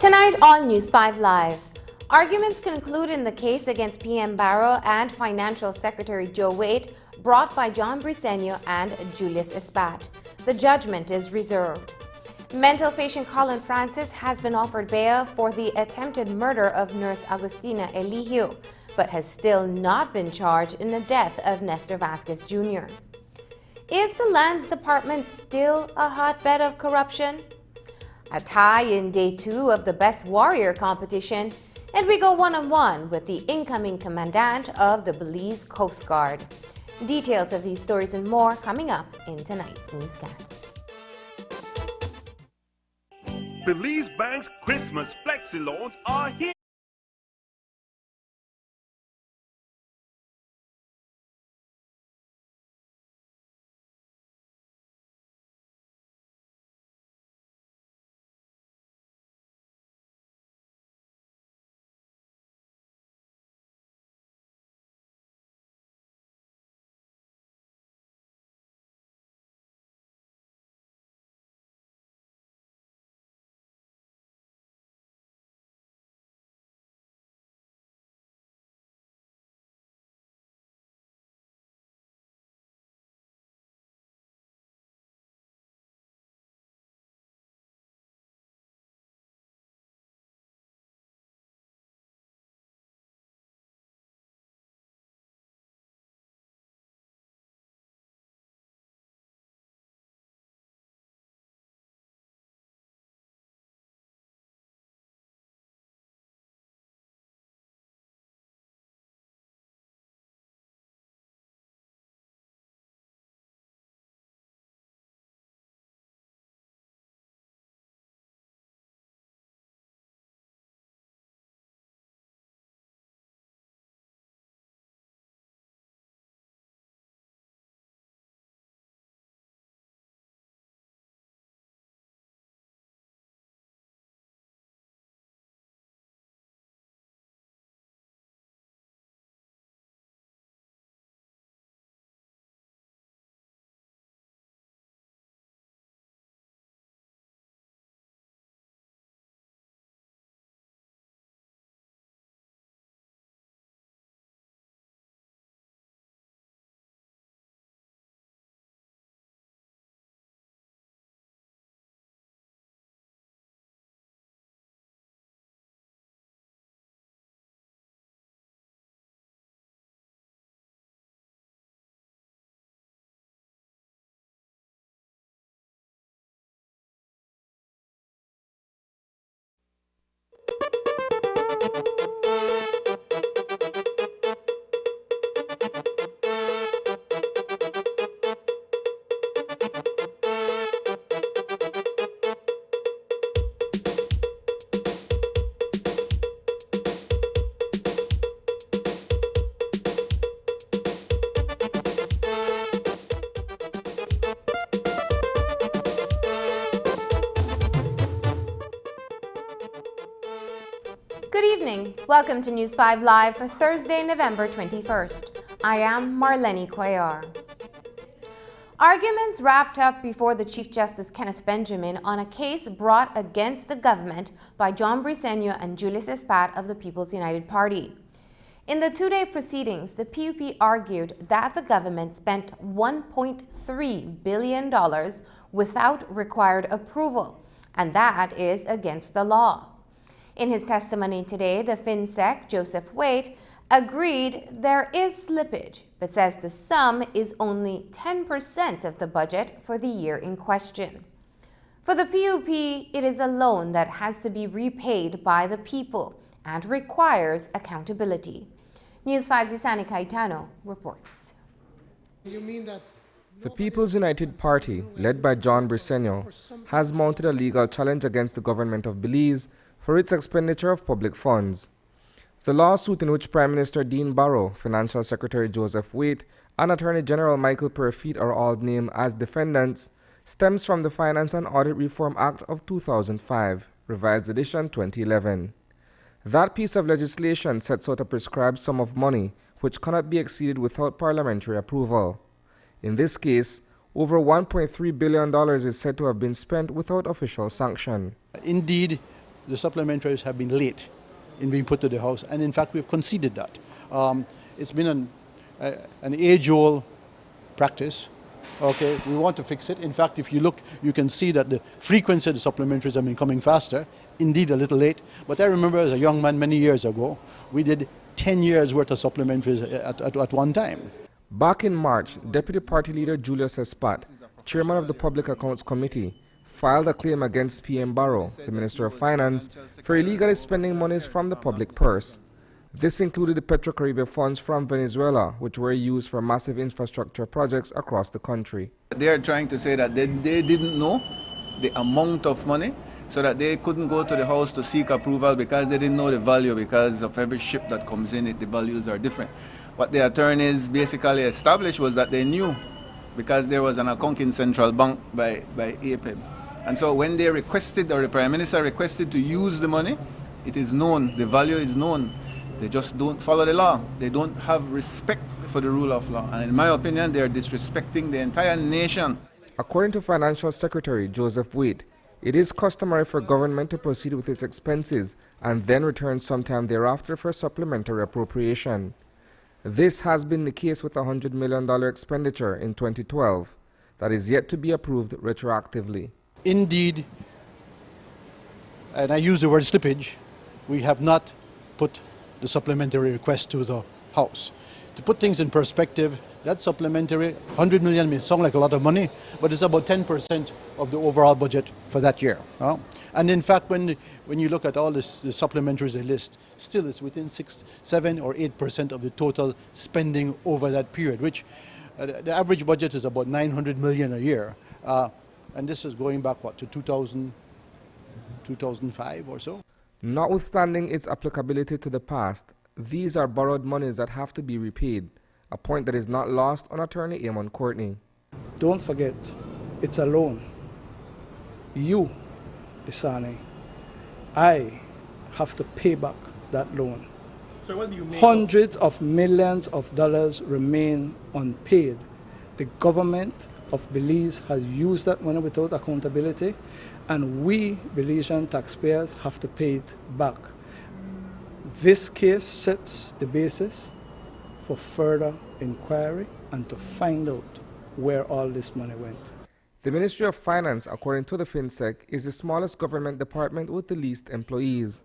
Tonight on News 5 Live, arguments conclude in the case against PM Barrow and Financial Secretary Joe Waite brought by John Briceño and Julius Espat. The judgment is reserved. Mental patient Colin Francis has been offered bail for the attempted murder of nurse Agustina Eligio, but has still not been charged in the death of Nestor Vasquez Jr. Is the Lands Department still a hotbed of corruption? A tie in day 2 of the Best Warrior competition, and we go one-on-one with the incoming commandant of the Belize Coast Guard. Details of these stories and more coming up in tonight's newscast. Belize Bank's Christmas Flexi Loans are here. Good evening. Welcome to News 5 Live for Thursday, November 21st. I am Marlene Cuellar. Arguments wrapped up before the Chief Justice Kenneth Benjamin on a case brought against the government by John Briceño and Julius Espat of the People's United Party. In the two-day proceedings, the PUP argued that the government spent $1.3 billion without required approval, and that is against the law. In his testimony today, the FinSec, Joseph Waite, agreed there is slippage, but says the sum is only 10% of the budget for the year in question. For the PUP, it is a loan that has to be repaid by the people and requires accountability. News 5's Isani Caetano reports. You mean that the People's United Party, led by John Briceño, has mounted a legal challenge against the government of Belize for its expenditure of public funds. The lawsuit, in which Prime Minister Dean Barrow, Financial Secretary Joseph Waite, and Attorney General Michael Perfit are all named as defendants, stems from the Finance and Audit Reform Act of 2005, Revised Edition 2011. That piece of legislation sets out a prescribed sum of money which cannot be exceeded without parliamentary approval. In this case, over $1.3 billion is said to have been spent without official sanction. indeed the supplementaries have been late in being put to the House, and in fact we've conceded that. It's been an age-old practice. Okay, we want to fix it. In fact, if you look, you can see that the frequency of the supplementaries have been coming faster, indeed a little late. But I remember as a young man many years ago, we did 10 years worth of supplementaries at one time. Back in March, Deputy Party Leader Julius Espat, Chairman of the Public Accounts Committee, filed a claim against PM Barrow, the Minister of Finance, for illegally spending monies from the public purse. This included the Petrocaribbean funds from Venezuela, which were used for massive infrastructure projects across the country. They are trying to say that they didn't know the amount of money, so that they couldn't go to the House to seek approval because they didn't know the value, because of every ship that comes in, the values are different. What the attorneys basically established was that they knew, because there was an account in Central Bank by APEB. And so when they requested, or the Prime Minister requested to use the money, it is known, the value is known. They just don't follow the law. They don't have respect for the rule of law. And in my opinion, they are disrespecting the entire nation. According to Financial Secretary Joseph Waite, it is customary for government to proceed with its expenses and then return sometime thereafter for supplementary appropriation. This has been the case with a $100 million expenditure in 2012 that is yet to be approved retroactively. Indeed, and I use the word slippage, we have not put the supplementary request to the House. To put things in perspective, that supplementary 100 million may sound like a lot of money, but it's about 10% of the overall budget for that year. And in fact, when you look at all the supplementaries they list, still it's within 6, 7 or 8% of the total spending over that period, which the average budget is about 900 million a year. And this is going back, what, to 2000, 2005 or so? Notwithstanding its applicability to the past, these are borrowed monies that have to be repaid, a point that is not lost on Attorney Eamon Courtney. Don't forget, it's a loan. You, Isani, I have to pay back that loan. So what do you mean? Hundreds of millions of dollars remain unpaid. The government of Belize has used that money without accountability, and we, Belizean taxpayers, have to pay it back. This case sets the basis for further inquiry and to find out where all this money went. The Ministry of Finance, according to the FinSec, is the smallest government department with the least employees.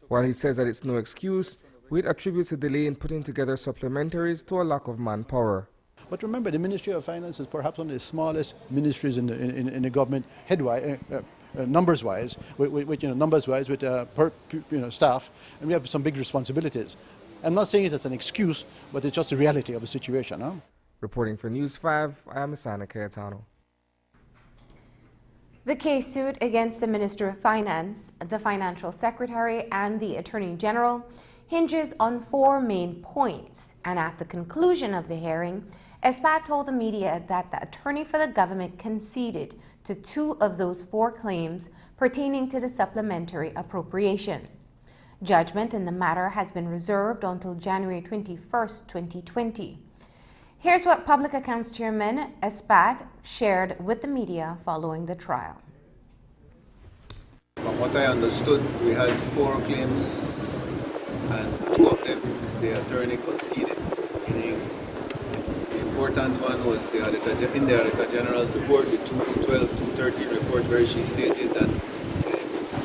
While he says that it's no excuse, Waite attributes a delay in putting together supplementaries to a lack of manpower. But remember, the Ministry of Finance is perhaps one of the smallest ministries in the government, numbers-wise, with staff, and we have some big responsibilities. I'm not saying it as an excuse, but it's just the reality of the situation. Huh? Reporting for News 5, I am Isana Cayetano. The case suit against the Minister of Finance, the Financial Secretary, and the Attorney General hinges on 4 main points, and at the conclusion of the hearing, Espat told the media that the attorney for the government conceded to 2 of those 4 claims pertaining to the supplementary appropriation. Judgment in the matter has been reserved until January 21st, 2020. Here's what Public Accounts Chairman Espat shared with the media following the trial. From what I understood, we had 4 claims, and 2 of them the attorney conceded. The important one was in the Auditor General's report, the 2012-2013 report, where she stated that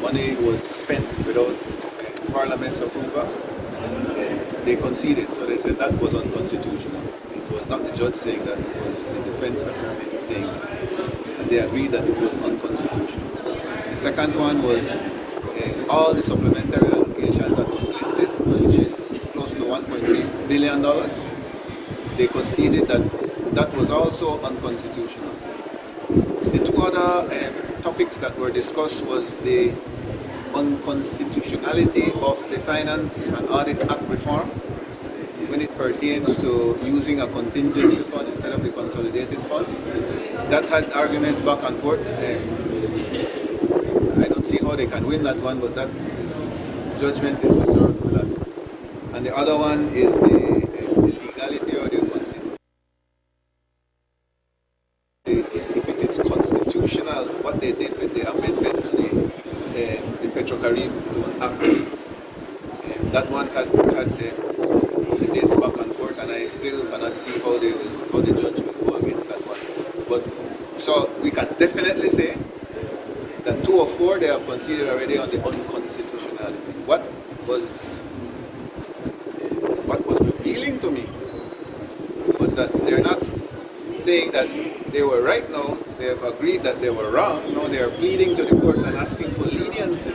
money was spent without Parliament's approval. They conceded, so they said that was unconstitutional. It was not the judge saying that, it was the defense attorney saying that. And they agreed that it was unconstitutional. The second one was all the supplementary allocations that was listed, which is close to $1.3 billion. They conceded that that was also unconstitutional. The 2 other topics that were discussed was the unconstitutionality of the Finance and Audit Act reform when it pertains to using a contingency fund instead of the consolidated fund. That had arguments back and forth. I don't see how they can win that one, but that's judgment is reserved for that. And the other one is the legality or the constitution. If it is constitutional, what they did with the amendment to the Petrocarib loan act. That one had the dates back and forth, and I still cannot see how the judge will go against that one. But so we can definitely say that 2 or 4 they have considered already on the unconstitutionality. What was revealing to me was that they're not saying that they were right now, they have agreed that they were wrong. Now they are pleading to the court and asking for leniency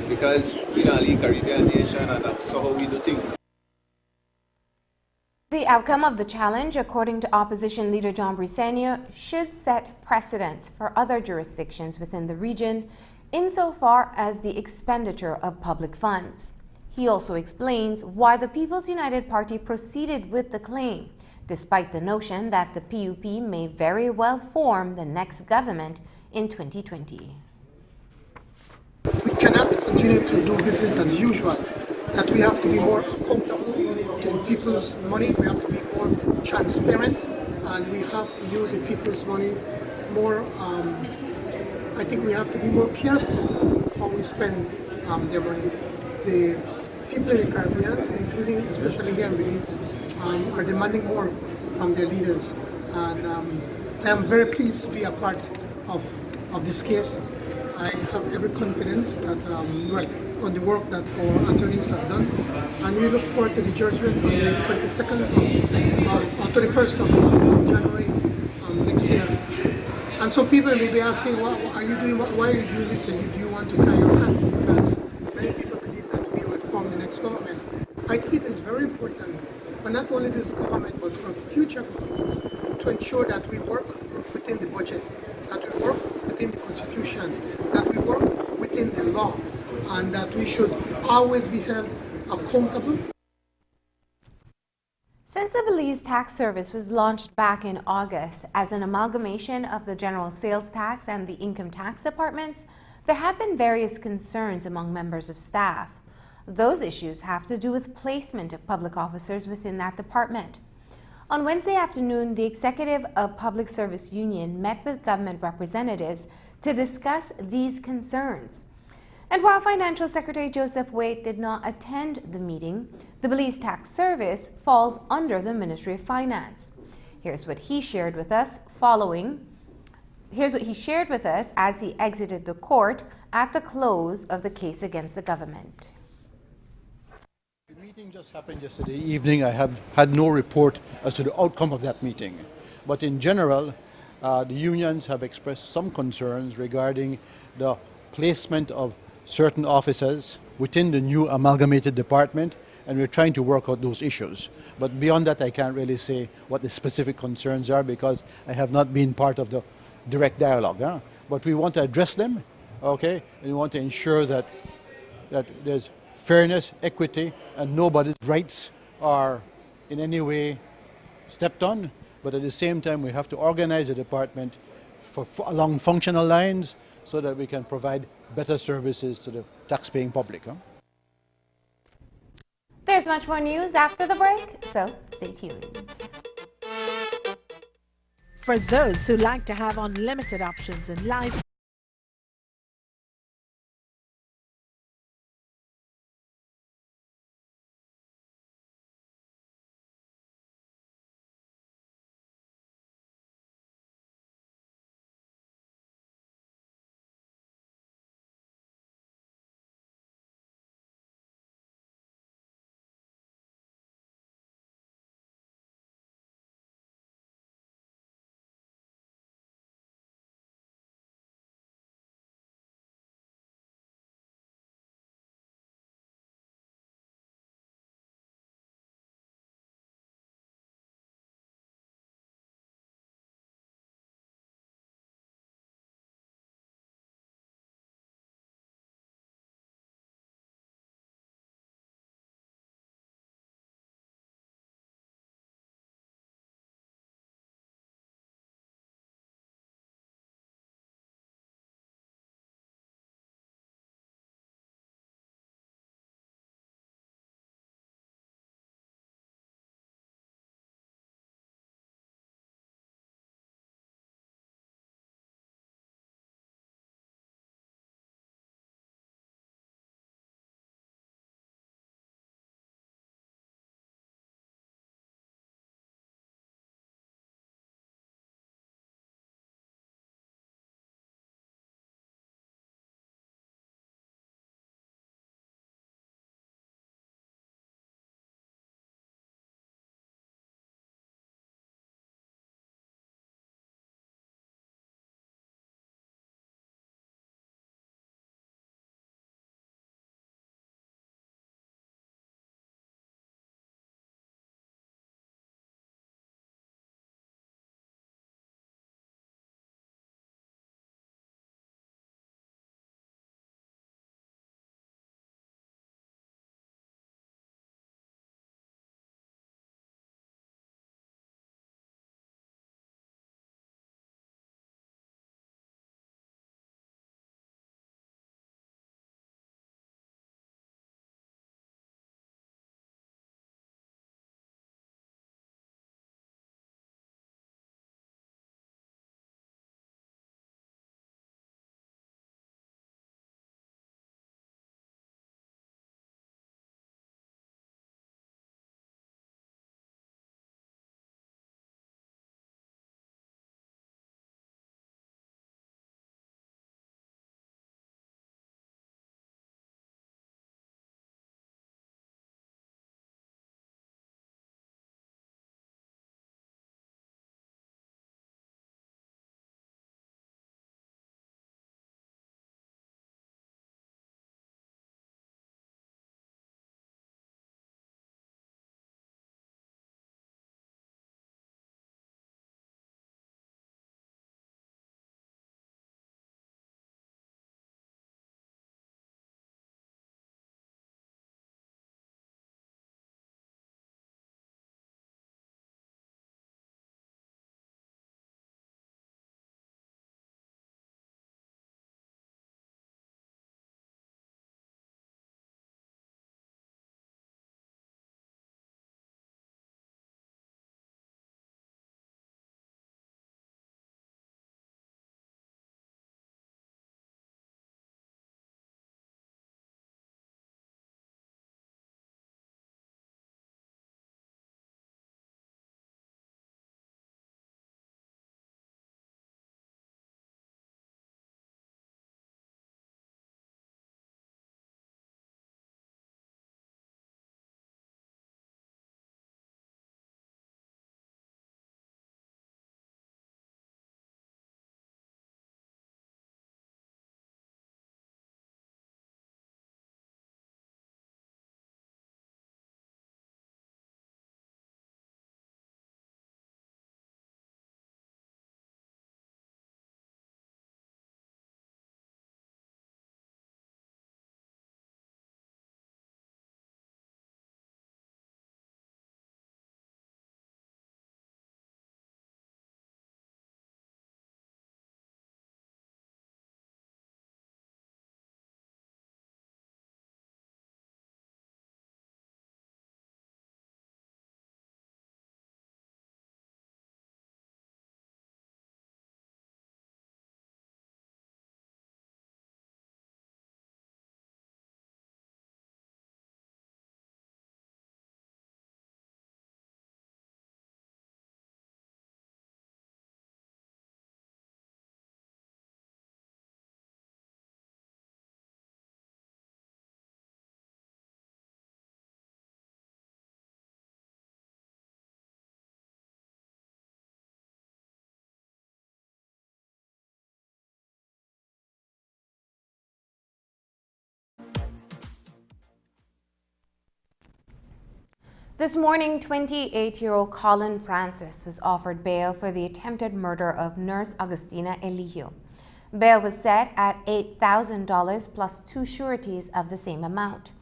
because we don't leave Caribbean nation and that's how we do things. The outcome of the challenge, according to opposition leader John Briceño, should set precedents for other jurisdictions within the region insofar as the expenditure of public funds. He also explains why the People's United Party proceeded with the claim, despite the notion that the PUP may very well form the next government in 2020. we cannot continue to do business as usual, that we have to be more accountable to people's money, we have to be more transparent, and we have to use the people's money more, I think we have to be more careful how we spend their money. The people in the Caribbean, including especially here in Belize, are demanding more from their leaders. And I am very pleased to be a part of this case. I have every confidence that, on the work that our attorneys have done. And we look forward to the judgment on the 22nd or 21st of January next year. And so people may be asking, why are you doing this, and do you want to tie your hand? Because many people believe that we will form the next government. I think it is very important for not only this government, but for future governments to ensure that we work within the budget, that we work within the constitution, that we work within the law, and that we should always be held accountable. Since the Belize Tax Service was launched back in August as an amalgamation of the General Sales Tax and the Income Tax departments, there have been various concerns among members of staff. Those issues have to do with placement of public officers within that department. On Wednesday afternoon, the Executive of Public Service Union met with government representatives to discuss these concerns. And while Financial Secretary Joseph Waite did not attend the meeting, the Belize Tax Service falls under the Ministry of Finance. Here's what he shared with us as he exited the court at the close of the case against the government. The meeting just happened yesterday evening. I have had no report as to the outcome of that meeting. But in general, the unions have expressed some concerns regarding the placement of certain officers within the new amalgamated department, and we're trying to work out those issues. But beyond that, I can't really say what the specific concerns are because I have not been part of the direct dialogue. But we want to address them, okay? And we want to ensure that there's fairness, equity, and nobody's rights are in any way stepped on. But at the same time, we have to organize the department along functional lines so that we can provide better services to the tax-paying public. There's much more news after the break, so stay tuned. For those who like to have unlimited options in life, This morning, 28-year-old Colin Francis was offered bail for the attempted murder of nurse Augustina Eligio. Bail was set at $8,000 plus 2 sureties of the same amount.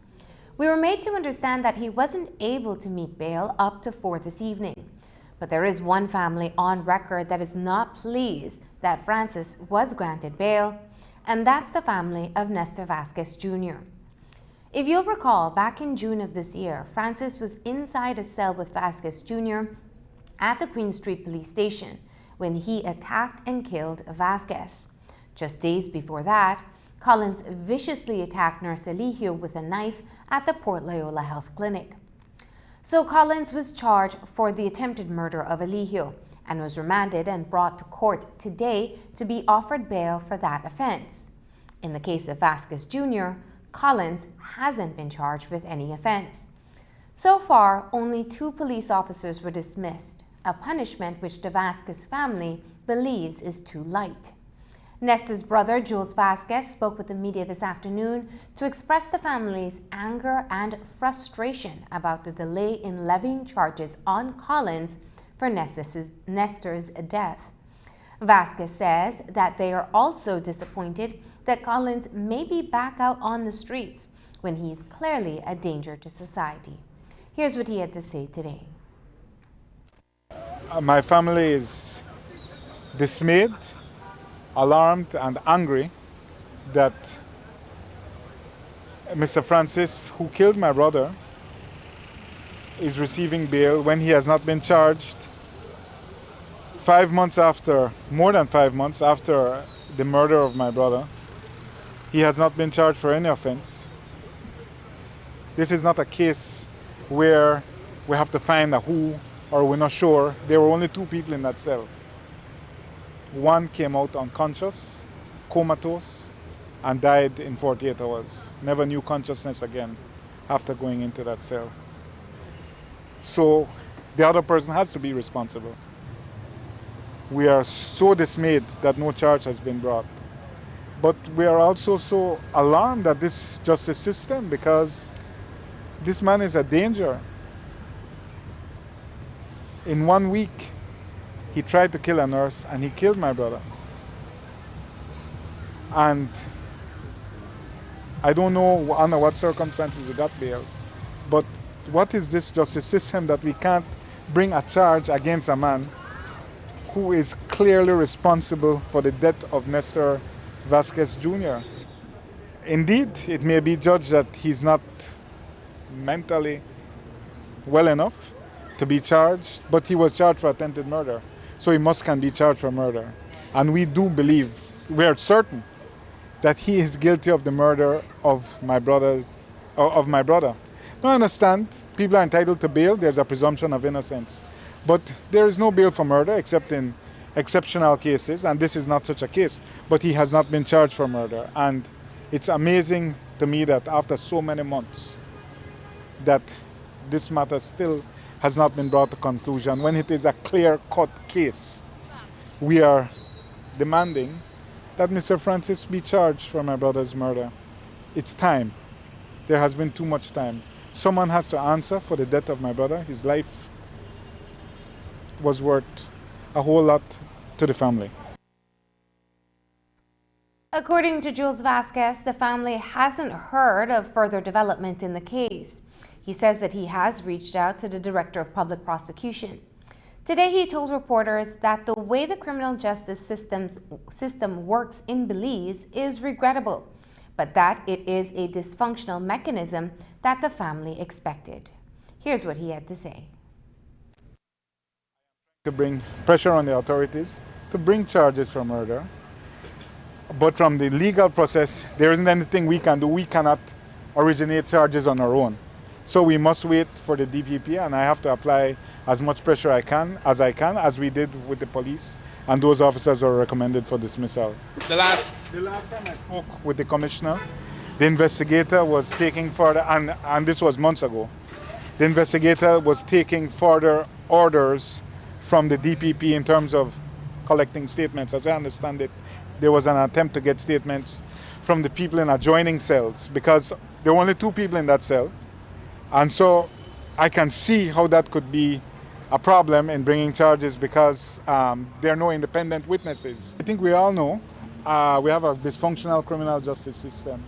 We were made to understand that he wasn't able to meet bail up to 4 this evening. But there is one family on record that is not pleased that Francis was granted bail, and that's the family of Nestor Vasquez Jr. If you'll recall, back in June of this year, Francis was inside a cell with Vasquez Jr. at the Queen Street Police Station when he attacked and killed Vasquez. Just days before that, Collins viciously attacked Nurse Eligio with a knife at the Port Loyola Health Clinic. So Collins was charged for the attempted murder of Eligio and was remanded and brought to court today to be offered bail for that offense. In the case of Vasquez Jr., Collins hasn't been charged with any offense. So far, only 2 police officers were dismissed, a punishment which the Vasquez family believes is too light. Nestor's brother, Jules Vasquez, spoke with the media this afternoon to express the family's anger and frustration about the delay in levying charges on Collins for Nestor's death. Vasquez says that they are also disappointed that Collins may be back out on the streets when he's clearly a danger to society. Here's what he had to say today. My family is dismayed, alarmed and angry that Mr. Francis, who killed my brother, is receiving bail when he has not been charged 5 months after, more than 5 months after the murder of my brother. He has not been charged for any offense. This is not a case where we have to find a who or we're not sure. There were only 2 people in that cell. One came out unconscious, comatose, and died in 48 hours. Never knew consciousness again after going into that cell. So the other person has to be responsible. We are so dismayed that no charge has been brought. But we are also so alarmed at this justice system because this man is a danger. In 1 week, he tried to kill a nurse and he killed my brother. And I don't know under what circumstances he got bail, but what is this justice system that we can't bring a charge against a man who is clearly responsible for the death of Nestor Vasquez Jr. Indeed, it may be judged that he's not mentally well enough to be charged, but he was charged for attempted murder, so he can be charged for murder. And we do believe, we are certain, that he is guilty of the murder of my brother. Now, I understand people are entitled to bail, there's a presumption of innocence. But there is no bail for murder except in exceptional cases, and this is not such a case. But he has not been charged for murder. And it's amazing to me that after so many months, that this matter still has not been brought to conclusion when it is a clear-cut case. We are demanding that Mr. Francis be charged for my brother's murder. It's time. There has been too much time. Someone has to answer for the death of my brother. His life was worth a whole lot to the family. According to Jules Vasquez, the family hasn't heard of further development in the case. He says that he has reached out to the Director of Public Prosecution. Today, he told reporters that the way the criminal justice system works in Belize is regrettable, but that it is a dysfunctional mechanism that the family expected. Here's what he had to say. To bring pressure on the authorities to bring charges for murder. But from the legal process, there isn't anything we can do. We cannot originate charges on our own. So we must wait for the DPP, and I have to apply as much pressure as we did with the police, and those officers were recommended for dismissal. The last time I spoke with the commissioner, the investigator was taking further, and this was months ago, the investigator was taking further orders from the DPP in terms of collecting statements. As I understand it, there was an attempt to get statements from the people in adjoining cells because there were only 2 people in that cell. And so I can see how that could be a problem in bringing charges because there are no independent witnesses. I think we all know we have a dysfunctional criminal justice system.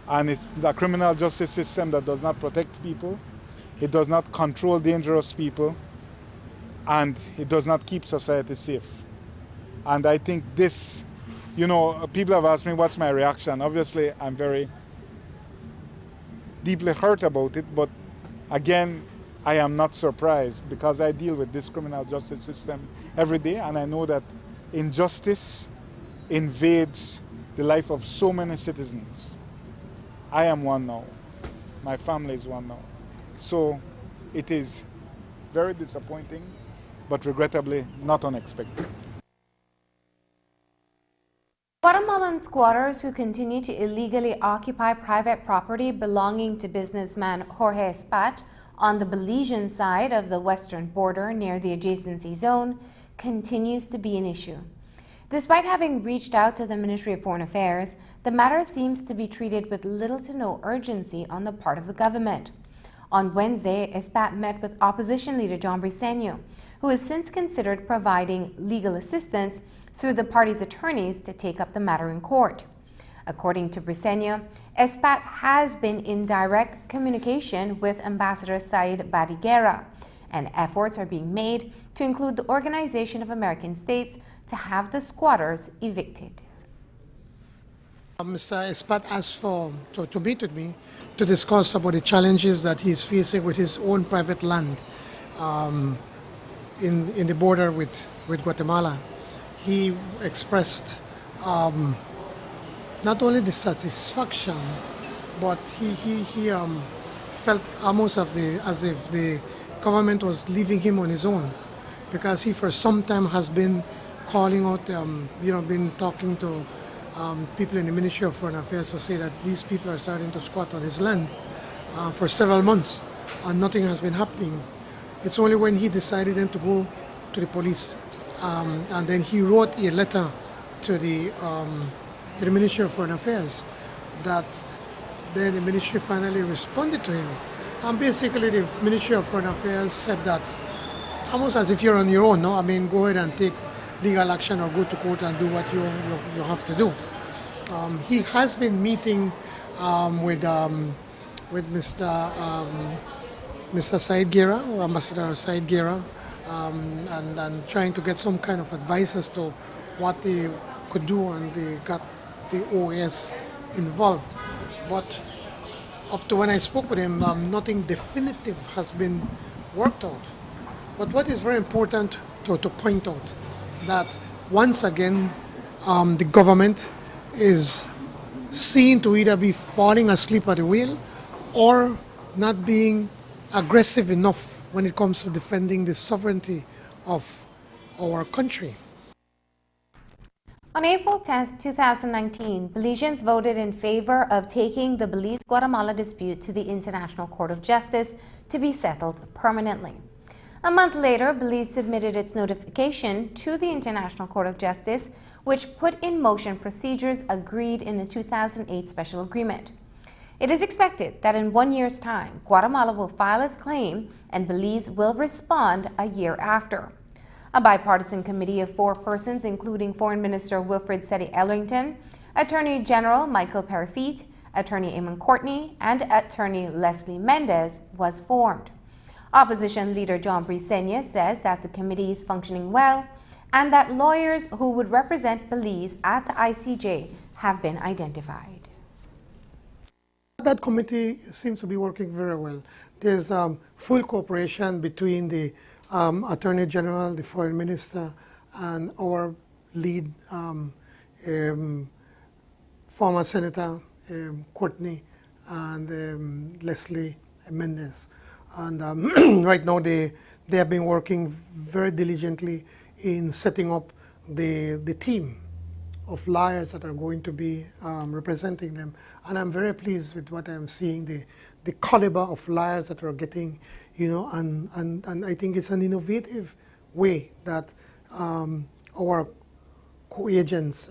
And it's a criminal justice system that does not protect people, it does not control dangerous people, and it does not keep society safe. And I think this, you know, people have asked me what's my reaction. Obviously, I'm very deeply hurt about it, but again, I am not surprised because I deal with this criminal justice system every day, and I know that injustice invades the life of so many citizens. I am one now. My family is one now. So it is very disappointing, but regrettably not unexpected. Guatemalan squatters who continue to illegally occupy private property belonging to businessman Jorge Espat on the Belizean side of the western border near the adjacency zone continues to be an issue. Despite having reached out to the Ministry of Foreign Affairs, the matter seems to be treated with little to no urgency on the part of the government. On Wednesday, Espat met with opposition leader John Briceño, who has since considered providing legal assistance through the party's attorneys to take up the matter in court. According to Briceño, Espat has been in direct communication with Ambassador Said Badiguera, and efforts are being made to include the Organization of American States to have the squatters evicted. Mr. Espat asked to meet with me to discuss about the challenges that he's facing with his own private land in the border with Guatemala. He expressed not only the satisfaction, but he felt almost as if the government was leaving him on his own, because he for some time has been calling out, been talking to people in the Ministry of Foreign Affairs to say that these people are starting to squat on his land for several months, and nothing has been happening. It's only when he decided then to go to the police, and then he wrote a letter to the Ministry of Foreign Affairs, that then the ministry finally responded to him. And basically the Ministry of Foreign Affairs said that almost as if you're on your own, no? I mean, go ahead and take legal action or go to court and do what you have to do. He has been meeting with Mr. Said Guerra, or Ambassador Said Guerra, and trying to get some kind of advice as to what they could do, and they got the OAS involved. But up to when I spoke with him, nothing definitive has been worked out. But what is very important to point out, that once again the government is seen to either be falling asleep at the wheel or not being aggressive enough when it comes to defending the sovereignty of our country. On April 10, 2019, Belizeans voted in favor of taking the Belize-Guatemala dispute to the International Court of Justice to be settled permanently. A month later, Belize submitted its notification to the International Court of Justice, which put in motion procedures agreed in the 2008 special agreement. It is expected that in 1 year's time, Guatemala will file its claim and Belize will respond a year after. A bipartisan committee of 4 persons, including Foreign Minister Wilfred Seti Ellington, Attorney General Michael Perifete, Attorney Eamon Courtney, and Attorney Leslie Mendez, was formed. Opposition leader John Briceño says that the committee is functioning well and that lawyers who would represent Belize at the ICJ have been identified. That committee seems to be working very well. There's full cooperation between the Attorney General, the Foreign Minister, and our lead former Senator Courtney and Leslie Mendez. And right now they have been working very diligently in setting up the team of lawyers that are going to be representing them. And I'm very pleased with what I'm seeing, the caliber of lawyers that are getting, and I think it's an innovative way that our co-agents,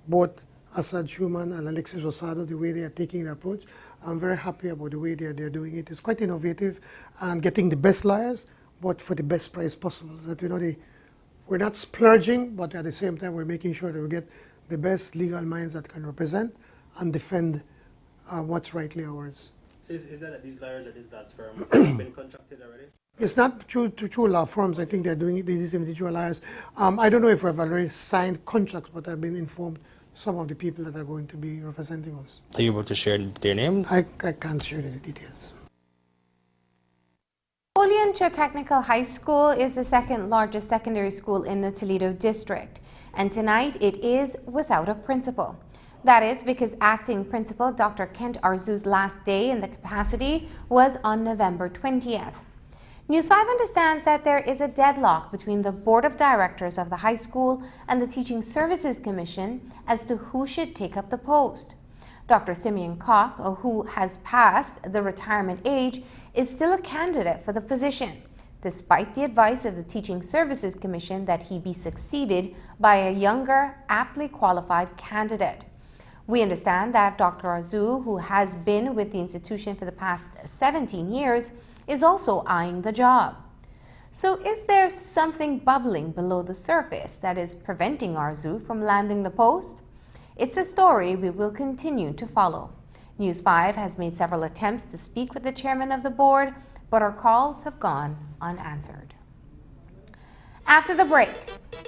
both Assad Shuman and Alexis Rosado, the way they are taking the approach, I'm very happy about the way they're doing it. It's quite innovative and getting the best lawyers, but for the best price possible. That we're not splurging, but at the same time we're making sure that we get the best legal minds that can represent and defend what's rightly ours. So is that these lawyers at this last firm have been contracted already? It's not through law firms. I think they're doing it, these individual lawyers. I don't know if we've already signed contracts, but I've been informed some of the people that are going to be representing us. Are you able to share their names? I can't share the details. Olenchero Technical High School is the second largest secondary school in the Toledo district, and tonight it is without a principal. That is because acting principal Dr. Kent Arzu's last day in the capacity was on November 20th. News 5 understands that there is a deadlock between the board of directors of the high school and the Teaching Services Commission as to who should take up the post. Dr. Simeon Koch, who has passed the retirement age, is still a candidate for the position, despite the advice of the Teaching Services Commission that he be succeeded by a younger, aptly qualified candidate. We understand that Dr. Arzu, who has been with the institution for the past 17 years, is also eyeing the job. So is there something bubbling below the surface that is preventing Arzu from landing the post? It's a story we will continue to follow. News 5 has made several attempts to speak with the chairman of the board, but our calls have gone unanswered. After the break,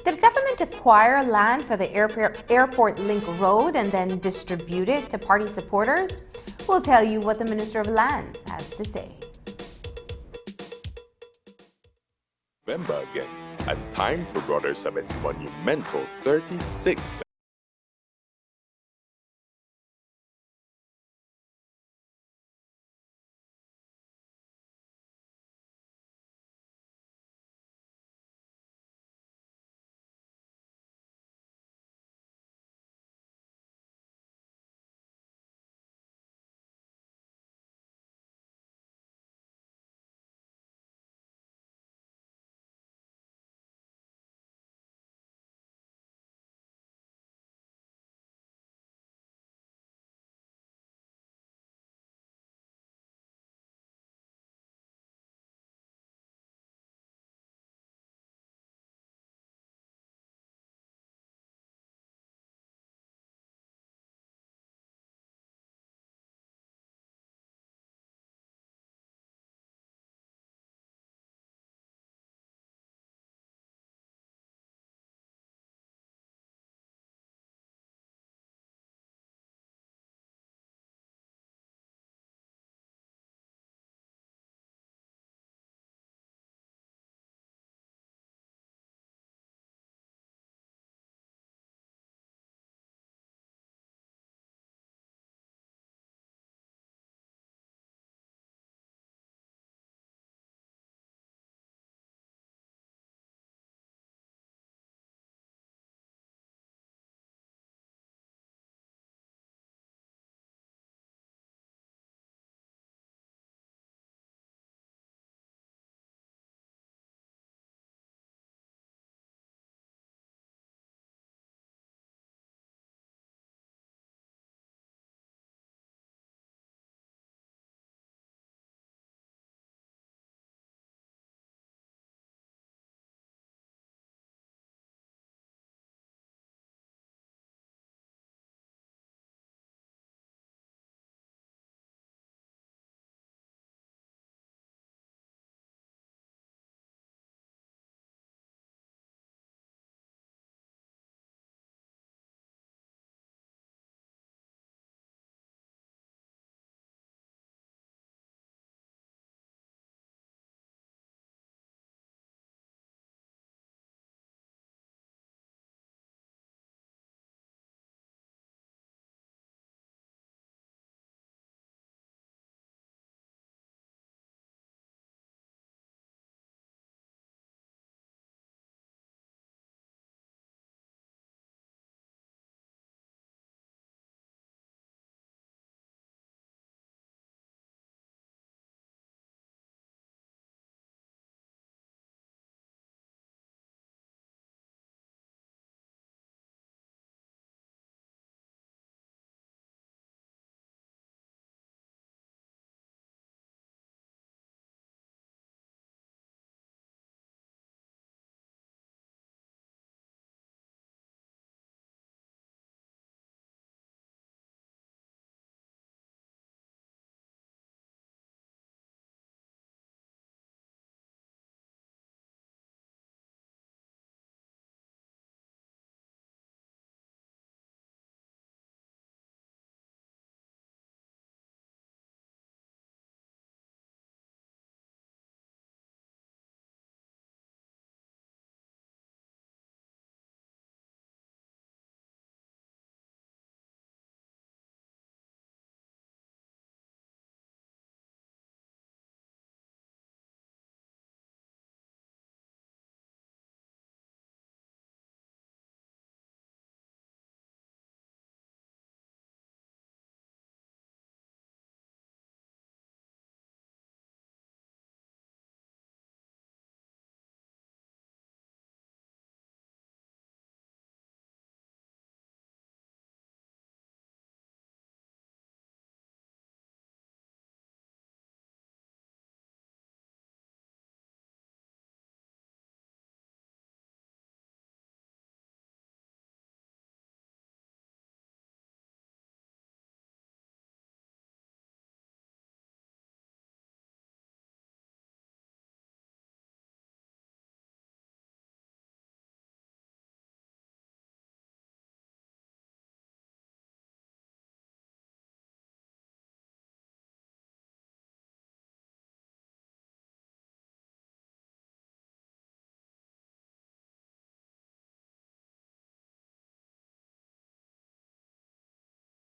did government acquire land for the Airport Link Road and then distribute it to party supporters? We'll tell you what the Minister of Lands has to say. November again, and time for Brother Summit's monumental 36th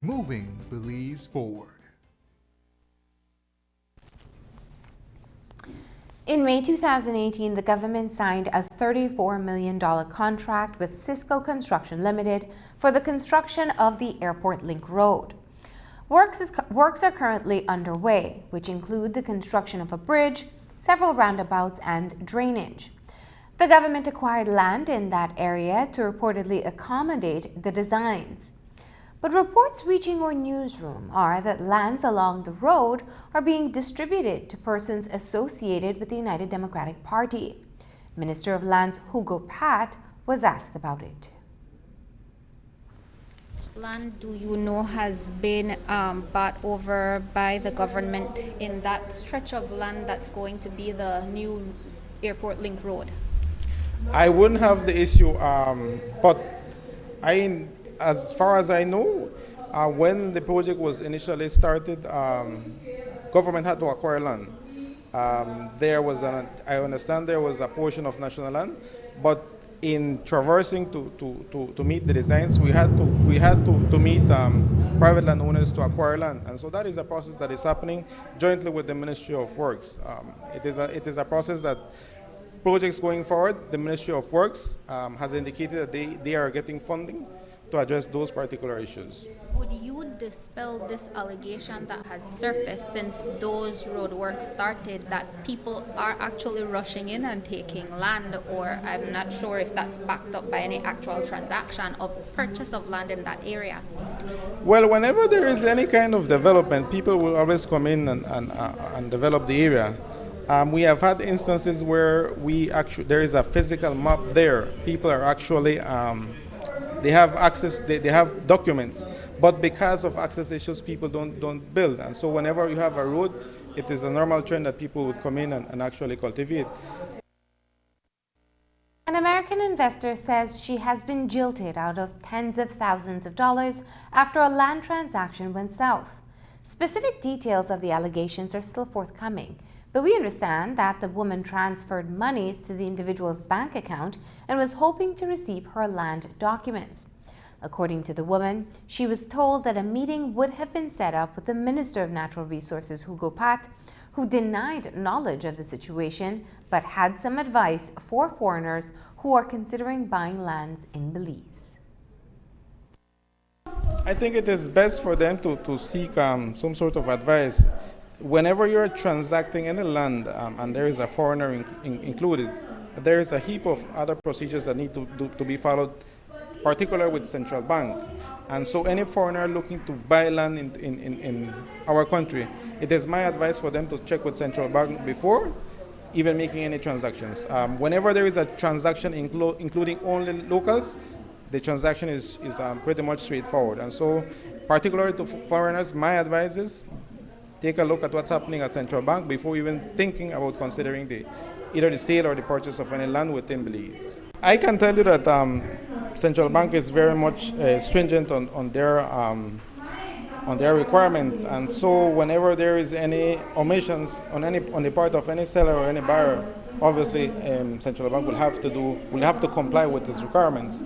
moving Belize forward. In May 2018, the government signed a $34 million contract with Cisco Construction Limited for the construction of the Airport Link Road. Works are currently underway, which include the construction of a bridge, several roundabouts, and drainage. The government acquired land in that area to reportedly accommodate the designs. But reports reaching our newsroom are that lands along the road are being distributed to persons associated with the United Democratic Party. Minister of Lands Hugo Pat was asked about it. Land, do you know, has been bought over by the government in that stretch of land that's going to be the new Airport Link Road? I wouldn't have the issue, but as far as I know, when the project was initially started, government had to acquire land. I understand there was a portion of national land, but in traversing to meet the designs, we had to meet private landowners to acquire land, and so that is a process that is happening jointly with the Ministry of Works. It is a process that projects going forward, the Ministry of Works has indicated that they are getting funding to address those particular issues. Would you dispel this allegation that has surfaced since those road works started that people are actually rushing in and taking land, or I'm not sure if that's backed up by any actual transaction of purchase of land in that area? Well, whenever there is any kind of development, people will always come in and develop the area. We have had instances where there is a physical map there. People are actually they have access, they have documents, but because of access issues, people don't build. And so whenever you have a road, it is a normal trend that people would come in and actually cultivate. An American investor says she has been jilted out of tens of thousands of dollars after a land transaction went south. Specific details of the allegations are still forthcoming, but we understand that the woman transferred monies to the individual's bank account and was hoping to receive her land documents. According to the woman, she was told that a meeting would have been set up with the Minister of Natural Resources, Hugo Pat, who denied knowledge of the situation but had some advice for foreigners who are considering buying lands in Belize. I think it is best for them to seek some sort of advice. Whenever you're transacting any land and there is a foreigner included, there is a heap of other procedures that need to be followed, particularly with central bank. And so any foreigner looking to buy land in our country, it is my advice for them to check with central bank before even making any transactions. Whenever there is a transaction including only locals, the transaction is pretty much straightforward. And so particularly to foreigners, my advice is take a look at what's happening at central bank before even thinking about considering either the sale or the purchase of any land within Belize. I can tell you that central bank is very much stringent on their requirements, and so whenever there is any omissions on the part of any seller or any buyer, obviously central bank will have to comply with its requirements.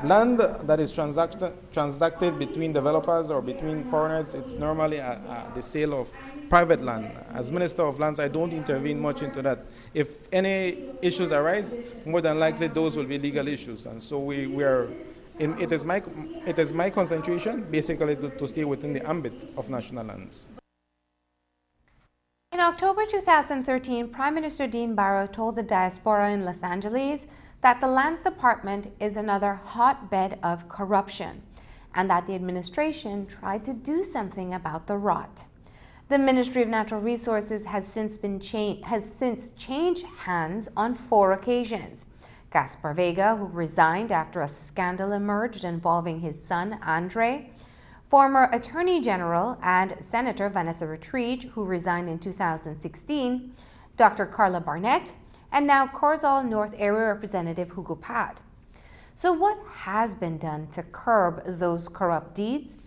Land that is transacted between developers or between foreigners, it's normally the sale of private land. As Minister of Lands, I don't intervene much into that. If any issues arise, more than likely those will be legal issues. And so it is my concentration basically to stay within the ambit of national lands. In October 2013, Prime Minister Dean Barrow told the diaspora in Los Angeles that the Lands Department is another hotbed of corruption and that the administration tried to do something about the rot. The Ministry of Natural Resources has since changed hands on 4 occasions. Gaspar Vega, who resigned after a scandal emerged involving his son, Andre, former Attorney General and Senator Vanessa Retriege, who resigned in 2016, Dr. Carla Barnett, and now Corozal North Area Representative Hugo Pat. So what has been done to curb those corrupt deeds?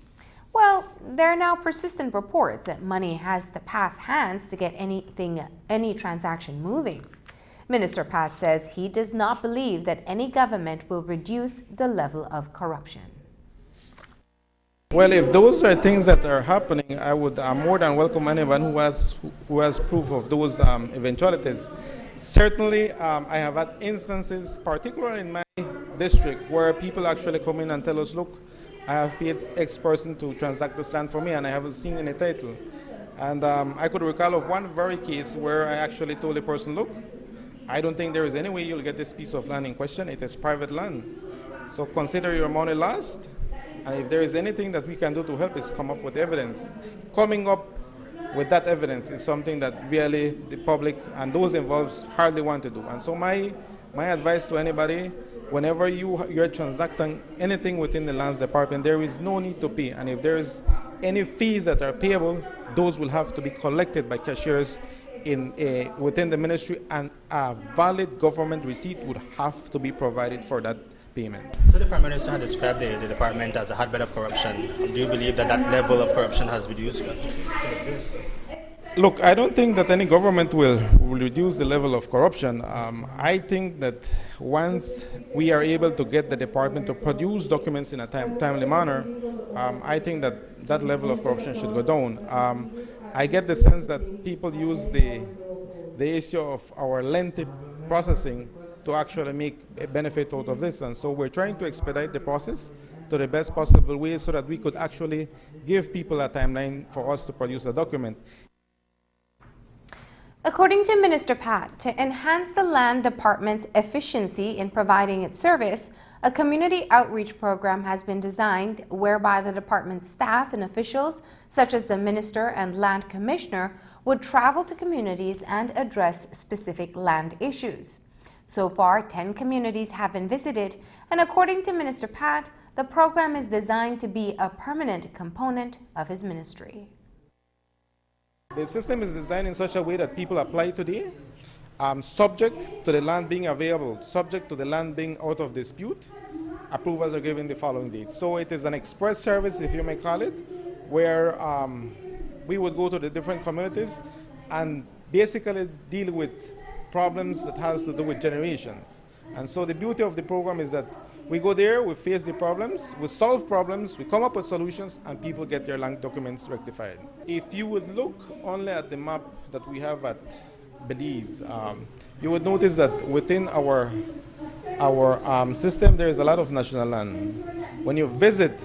Well, there are now persistent reports that money has to pass hands to get any transaction moving. Minister Pat says he does not believe that any government will reduce the level of corruption. Well, if those are things that are happening, I would more than welcome anyone who has proof of those eventualities. Certainly, I have had instances, particularly in my district, where people actually come in and tell us, look, I have paid X person to transact this land for me and I haven't seen any title. And I could recall of one very case where I actually told the person, look, I don't think there is any way you'll get this piece of land in question. It is private land. So consider your money lost. And if there is anything that we can do to help is come up with evidence. Coming up with that evidence is something that really the public and those involved hardly want to do. And so my advice to anybody, whenever you're transacting anything within the lands department, there is no need to pay. And if there's any fees that are payable, those will have to be collected by cashiers within the ministry, and a valid government receipt would have to be provided for that payment. So the Prime Minister had described the department as a hotbed of corruption. Do you believe that that level of corruption has reduced? Look, I don't think that any government will reduce the level of corruption. I think that once we are able to get the department to produce documents in a timely manner, I think that that level of corruption should go down. I get the sense that people use the issue of our lengthy processing to actually make a benefit out of this. And so we're trying to expedite the process to the best possible way so that we could actually give people a timeline for us to produce a document. According to Minister Pat, to enhance the land department's efficiency in providing its service, a community outreach program has been designed whereby the department's staff and officials, such as the minister and land commissioner, would travel to communities and address specific land issues. So far, 10 communities have been visited, and according to Minister Pat, the program is designed to be a permanent component of his ministry. The system is designed in such a way that people apply today, subject to the land being available, subject to the land being out of dispute. Approvals are given the following dates. So it is an express service, if you may call it, where we would go to the different communities and basically deal with problems that has to do with generations. And so the beauty of the program is that we go there, we face the problems, we solve problems, we come up with solutions, and people get their land documents rectified. If you would look only at the map that we have at Belize, you would notice that within our system there is a lot of national land. When you visit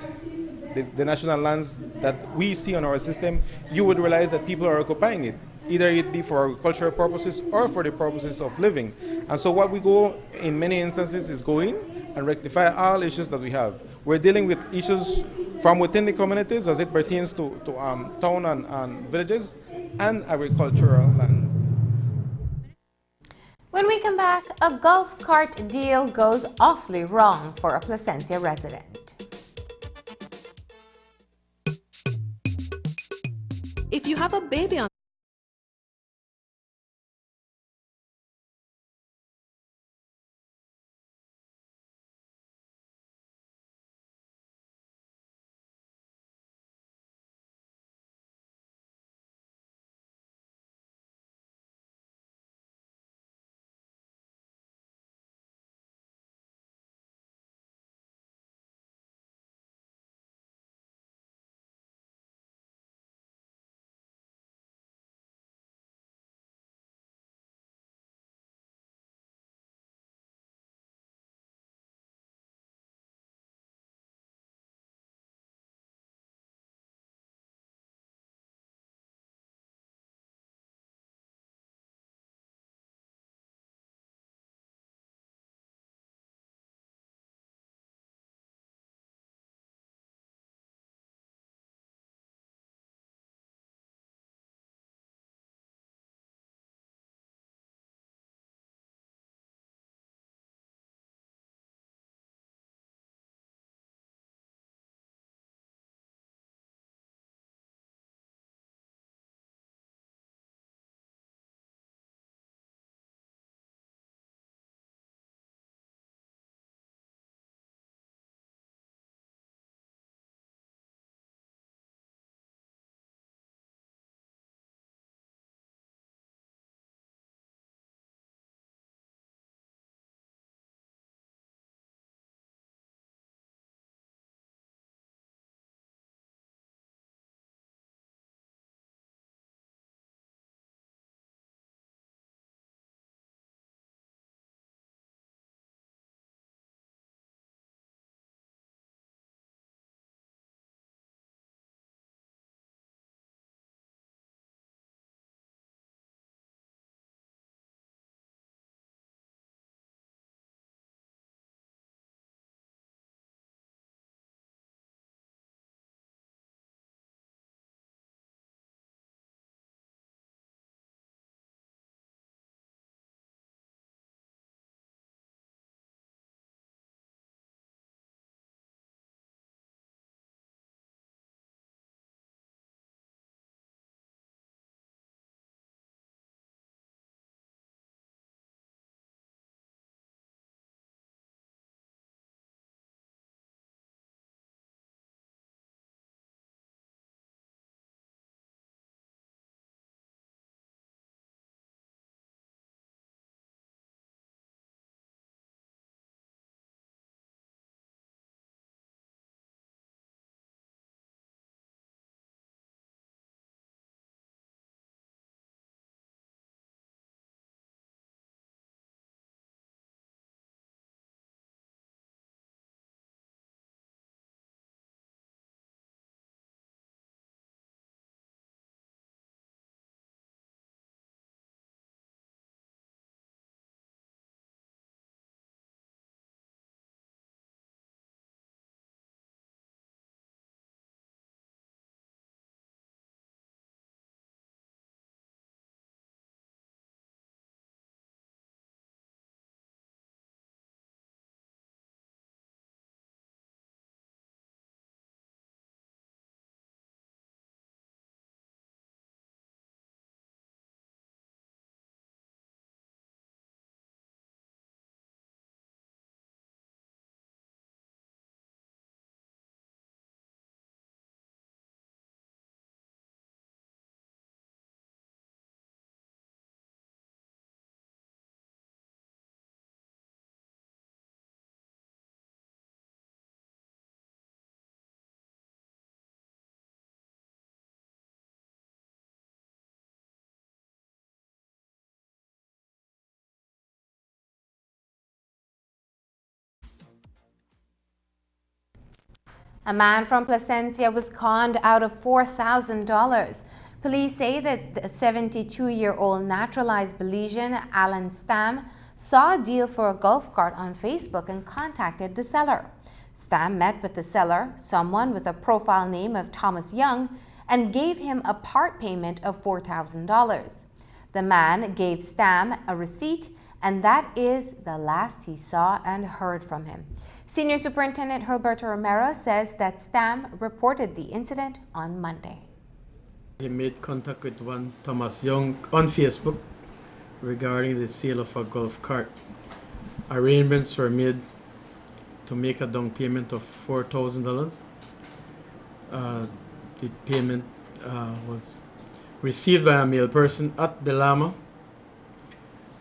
the national lands that we see on our system, you would realize that people are occupying it. Either it be for agricultural purposes or for the purposes of living. And so what we go in many instances is go in and rectify all issues that we have. We're dealing with issues from within the communities as it pertains to town and villages and agricultural lands. When we come back, a golf cart deal goes awfully wrong for a Placencia resident. If you have a baby on A man from Placencia was conned out of $4,000. Police say that the 72-year-old naturalized Belizean Alan Stam saw a deal for a golf cart on Facebook and contacted the seller. Stam met with the seller, someone with a profile name of Thomas Young, and gave him a part payment of $4,000. The man gave Stam a receipt, and that is the last he saw and heard from him. Senior Superintendent Hilberto Romero says that Stam reported the incident on Monday. He made contact with one Thomas Young on Facebook regarding the sale of a golf cart. Arrangements were made to make a down payment of $4,000. The payment was received by a male person at Belama,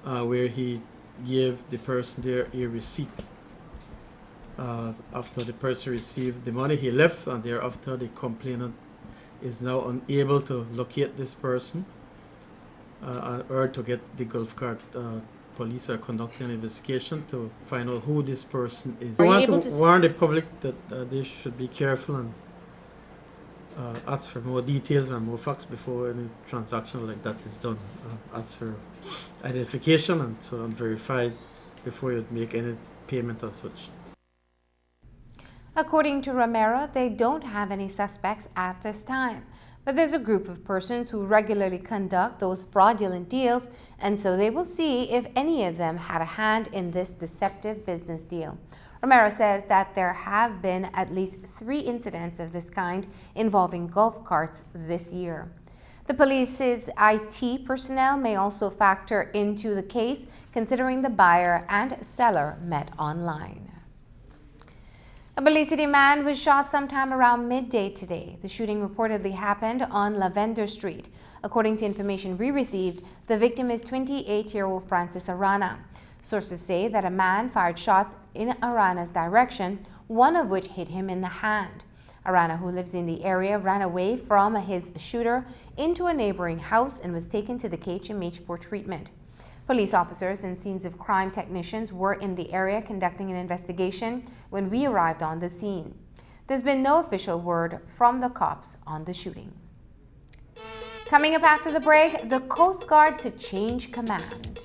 where he gave the person there a receipt. After the person received the money, he left, and thereafter the complainant is now unable to locate this person or to get the golf cart. Police are conducting an investigation to find out who this person is. We want to warn the public that they should be careful and ask for more details and more facts before any transaction like that is done. Ask for identification and so on, verified before you make any payment as such. According to Romero, they don't have any suspects at this time, but there's a group of persons who regularly conduct those fraudulent deals, and so they will see if any of them had a hand in this deceptive business deal. Romero says that there have been at least 3 incidents of this kind involving golf carts this year. The police's IT personnel may also factor into the case, considering the buyer and seller met online. A Belize City man was shot sometime around midday today. The shooting reportedly happened on Lavender Street. According to information we received, the victim is 28-year-old Francis Arana. Sources say that a man fired shots in Arana's direction, one of which hit him in the hand. Arana, who lives in the area, ran away from his shooter into a neighboring house and was taken to the KHMH for treatment. Police officers and scenes of crime technicians were in the area conducting an investigation when we arrived on the scene. There's been no official word from the cops on the shooting. Coming up after the break, the Coast Guard to change command.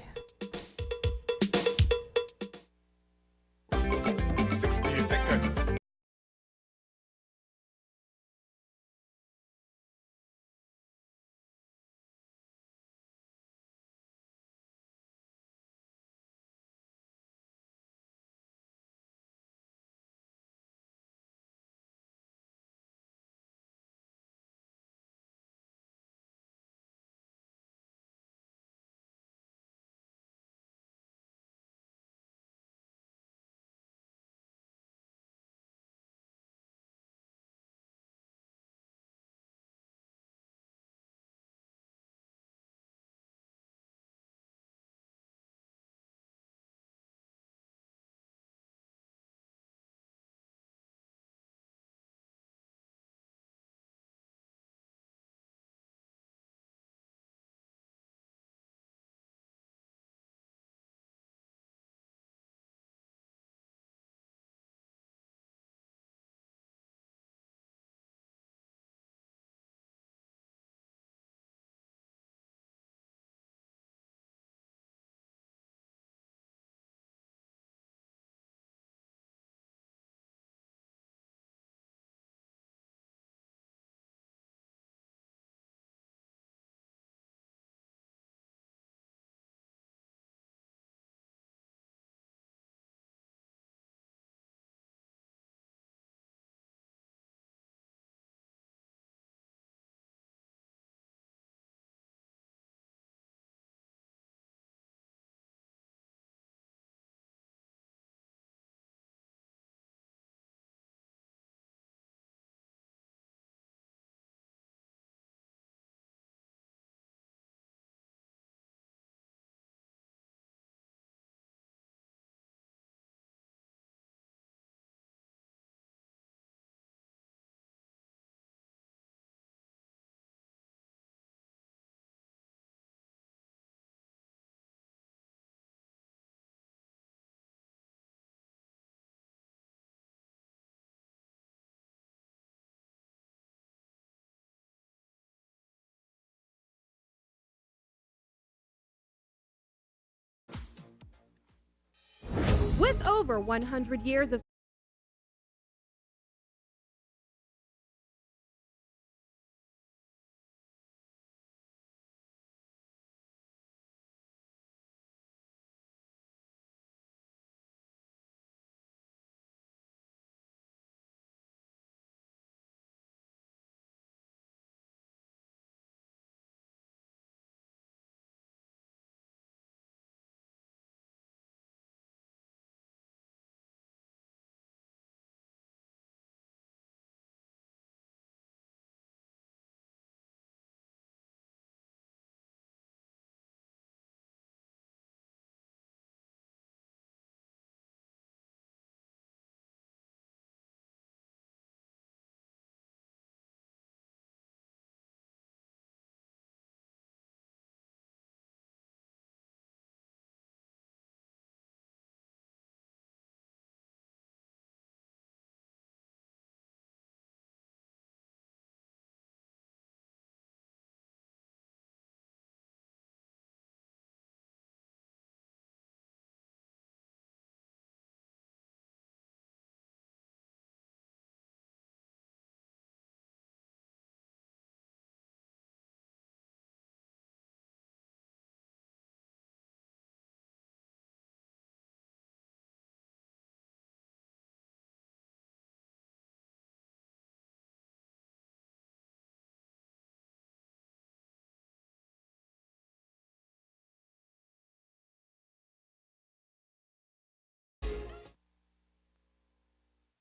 With over 100 years of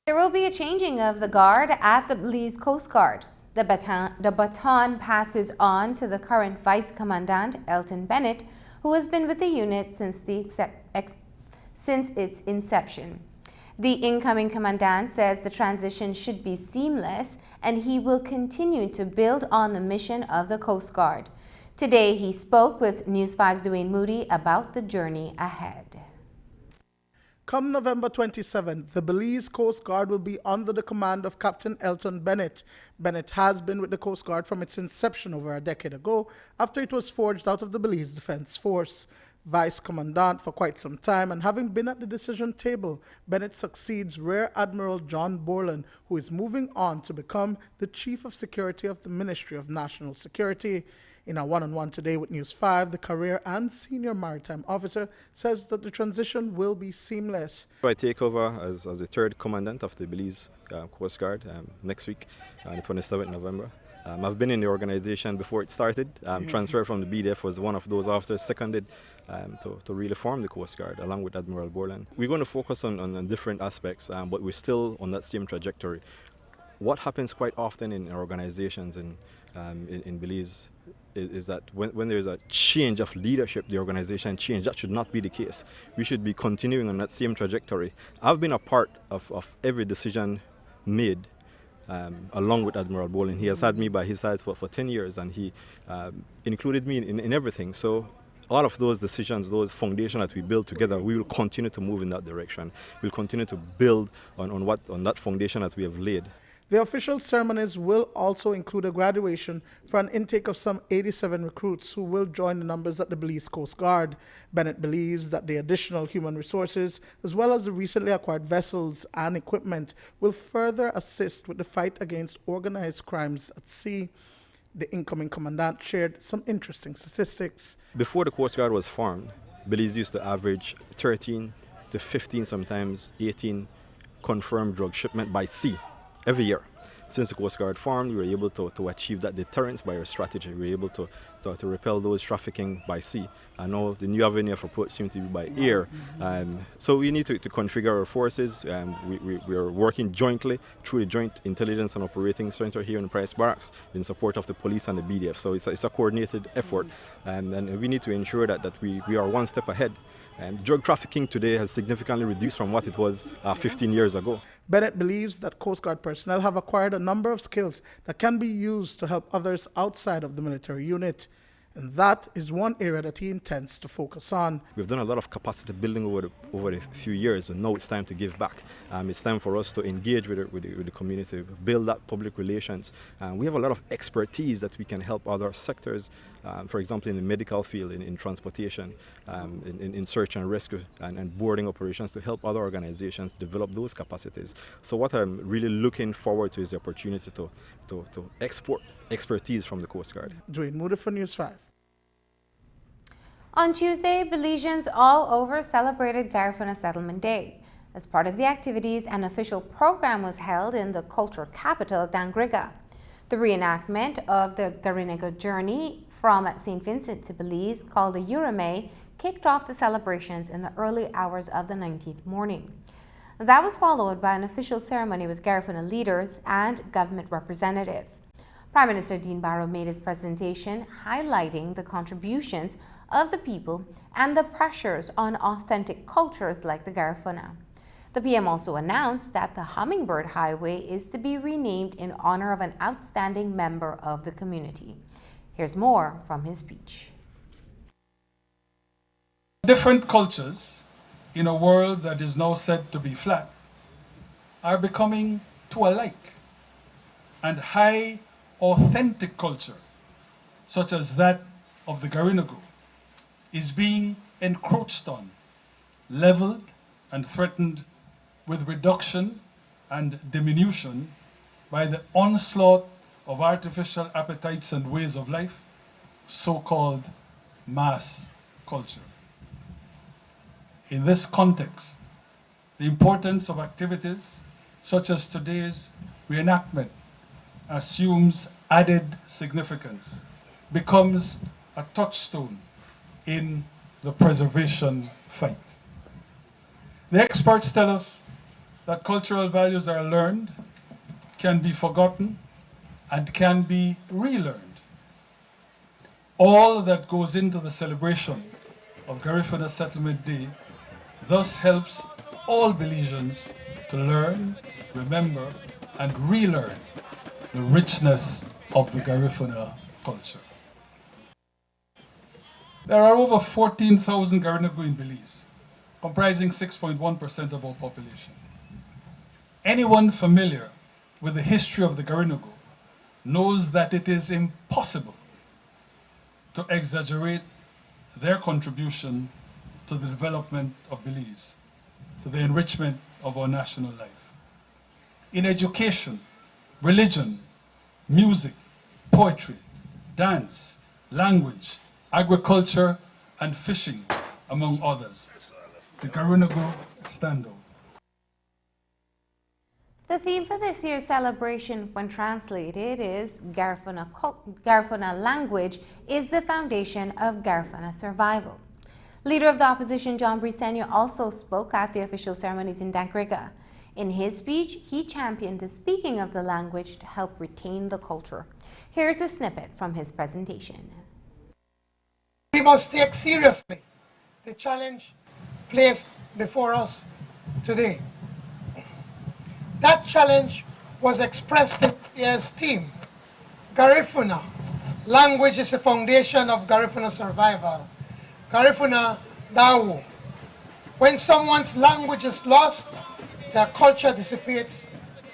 There will be a changing of the guard at the Belize Coast Guard. The baton passes on to the current Vice Commandant, Elton Bennett, who has been with the unit since its inception. The incoming commandant says the transition should be seamless and he will continue to build on the mission of the Coast Guard. Today, he spoke with News 5's Dwayne Moody about the journey ahead. Come November 27th, the Belize Coast Guard will be under the command of Captain Elton Bennett. Bennett has been with the Coast Guard from its inception over a decade ago, after it was forged out of the Belize Defense Force. Vice Commandant for quite some time, and having been at the decision table, Bennett succeeds Rear Admiral John Borland, who is moving on to become the Chief of Security of the Ministry of National Security. In a one-on-one today with News 5, the career and senior maritime officer says that the transition will be seamless. I take over as the third commandant of the Belize Coast Guard next week, on the 27th November. I've been in the organization before it started. Transferred from the BDF, was one of those officers seconded to really form the Coast Guard along with Admiral Borland. We're going to focus on different aspects, but we're still on that same trajectory. What happens quite often in organizations in Belize is that when there's a change of leadership, the organization change. That should not be the case. We should be continuing on that same trajectory. I've been a part of every decision made along with Admiral Borland. He has had me by his side for 10 years, and he included me in everything. So all of those decisions, those foundations that we build together, we will continue to move in that direction. We'll continue to build on that foundation that we have laid. The official ceremonies will also include a graduation for an intake of some 87 recruits who will join the numbers at the Belize Coast Guard. Bennett believes that the additional human resources, as well as the recently acquired vessels and equipment, will further assist with the fight against organized crimes at sea. The incoming commandant shared some interesting statistics. Before the Coast Guard was formed, Belize used to average 13 to 15, sometimes 18 confirmed drug shipment by sea every year. Since the Coast Guard formed, we were able to achieve that deterrence by our strategy. We were able to repel those trafficking by sea. I know the new avenue of approach seems to be by air. So we need to configure our forces. We are working jointly through the Joint Intelligence and Operating Center here in Price Barracks in support of the police and the BDF. So it's a coordinated effort, and we need to ensure that we are one step ahead. Drug trafficking today has significantly reduced from what it was 15 years ago. Bennett believes that Coast Guard personnel have acquired a number of skills that can be used to help others outside of the military unit. And that is one area that he intends to focus on. We've done a lot of capacity building over a few years, and now it's time to give back. It's time for us to engage with the community, build that public relations. We have a lot of expertise that we can help other sectors for example, in the medical field, in transportation, in search and rescue and boarding operations to help other organizations develop those capacities. So what I'm really looking forward to is the opportunity to export expertise from the Coast Guard. Dwayne Moody for News 5. On Tuesday, Belizeans all over celebrated Garifuna Settlement Day. As part of the activities, an official program was held in the cultural capital, Dangriga. The reenactment of the Garinaga journey from St. Vincent to Belize, called the Eurame, kicked off the celebrations in the early hours of the 19th morning. That was followed by an official ceremony with Garifuna leaders and government representatives. Prime Minister Dean Barrow made his presentation highlighting the contributions of the people and the pressures on authentic cultures like the Garifuna. The PM also announced that the Hummingbird Highway is to be renamed in honor of an outstanding member of the community. Here's more from his speech. Different cultures in a world that is now said to be flat are becoming too alike, and high authentic culture, such as that of the Garinagu, is being encroached on, leveled and threatened with reduction and diminution by the onslaught of artificial appetites and ways of life, so-called mass culture. In this context, the importance of activities such as today's reenactment assumes added significance, becomes a touchstone in the preservation fight. The experts tell us that cultural values are learned, can be forgotten, and can be relearned. All that goes into the celebration of Garifuna Settlement Day thus helps all Belizeans to learn, remember, and relearn the richness of the Garifuna culture. There are over 14,000 Garinagu in Belize, comprising 6.1% of our population. Anyone familiar with the history of the Garinagu knows that it is impossible to exaggerate their contribution to the development of Belize, to the enrichment of our national life. In education, religion, music, poetry, dance, language, agriculture, and fishing, among others, the Garinagu stand out. The theme for this year's celebration, when translated, is Garifuna language is the foundation of Garifuna survival. Leader of the opposition, John Briceño, also spoke at the official ceremonies in Dangriga. In his speech, he championed the speaking of the language to help retain the culture. Here's a snippet from his presentation. We must take seriously the challenge placed before us today. That challenge was expressed in his theme, Garifuna, language is the foundation of Garifuna survival. Garifuna Dawu. When someone's language is lost, their culture dissipates